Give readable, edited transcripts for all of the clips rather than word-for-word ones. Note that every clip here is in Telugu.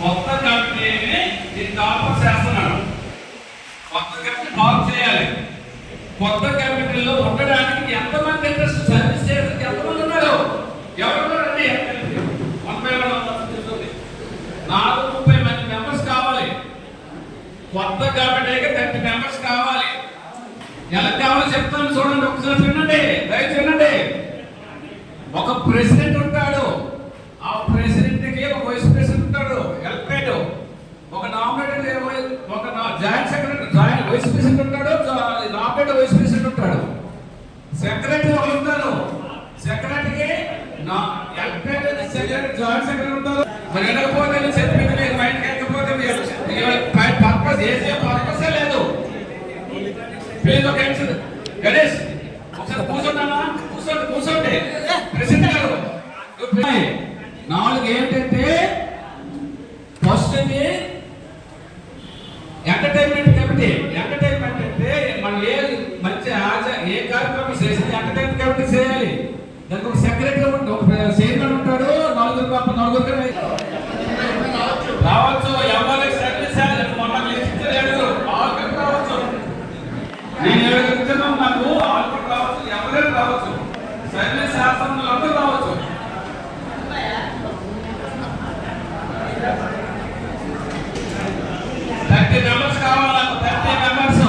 కొత్త కంపెనీని దీన్ని ఆఫర్ చేస్తున్నాడు. కొత్త కంపెనీ ఫార్మ్ చేయాలి. కొత్త కంపెనీలో ఉండడానికి ఎంతమంది ఇంట్రెస్ట్ సర్వీస్ చేయడానికి ఎంతమంది ఉన్నారు? ఎవరున్నారండి? 30 మంది మెంబర్స్ కావాలి. కొత్త కంపెనీకి 30 మెంబర్స్ కావాలి. ఎలా కావాలో చెప్తాను చూడండి, ఒకసారి వినండి, దయచేసి వినండి. ఒక ప్రెసిడెంట్ ఉంటాడు, ఆ ప్రెసిడెంట్ కి ఒక వైస్ ప్రెసిడెంట్ ఉంటాడు, ఎలక్టెడ్. ఒక నామినేటెడ్, ఒక joint secretary, joint vice president ఉంటాడు, నామినేటెడ్ వైస్ ప్రెసిడెంట్ ఉంటాడు. సెక్రటరీ ఒకరు ఉంటారు, సెక్రటరీకి ఎలక్టెడ్ సెక్రటరీ, జాయింట్ సెక్రటరీ ఉంటారు. మరి వెళ్ళకపోతే చెప్పింది బయటకి వెళ్ళకపోతే పర్పస్ చేసే పర్పసే లేదు. ప్లీజ్ ఒక గణేష్ ఒకసారి కూర్చున్నానా? కూర్చోండి ప్రెసిడెంట్ గారు. 4 ఏంటంటే ఫస్ట్ ఎంటర్టైన్మెంట్ కమిటీ. ఎంటర్టైన్మెంట్ అంటే మనం మంచి ఏ కార్యక్రమం చేసి ఎంటర్టైన్మెంట్ కమిటీ చేయాలి. దానికి ఒక సెక్రటరీ ఉంటాడు, ఒక చైర్మన్ ఉంటాడు, 4 రావచ్చు. ఎవరికి సర్వీస్ మొన్న లిస్ట్ రావచ్చు. నేను ఎవరిస్తున్నాను, నాకు ఆల్రెడీ రావచ్చు, ఎవరైనా రావచ్చు. సర్వీస్ శాస్త్రంలో అందరూ రావచ్చు. మెంబర్స్ కావాలి నాకు, 30 మెంబర్స్,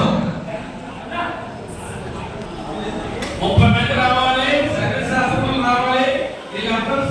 30 మంది రావాలి. సర్వీస్ శాస్త్రంలో రావాలి. వీళ్ళందరూ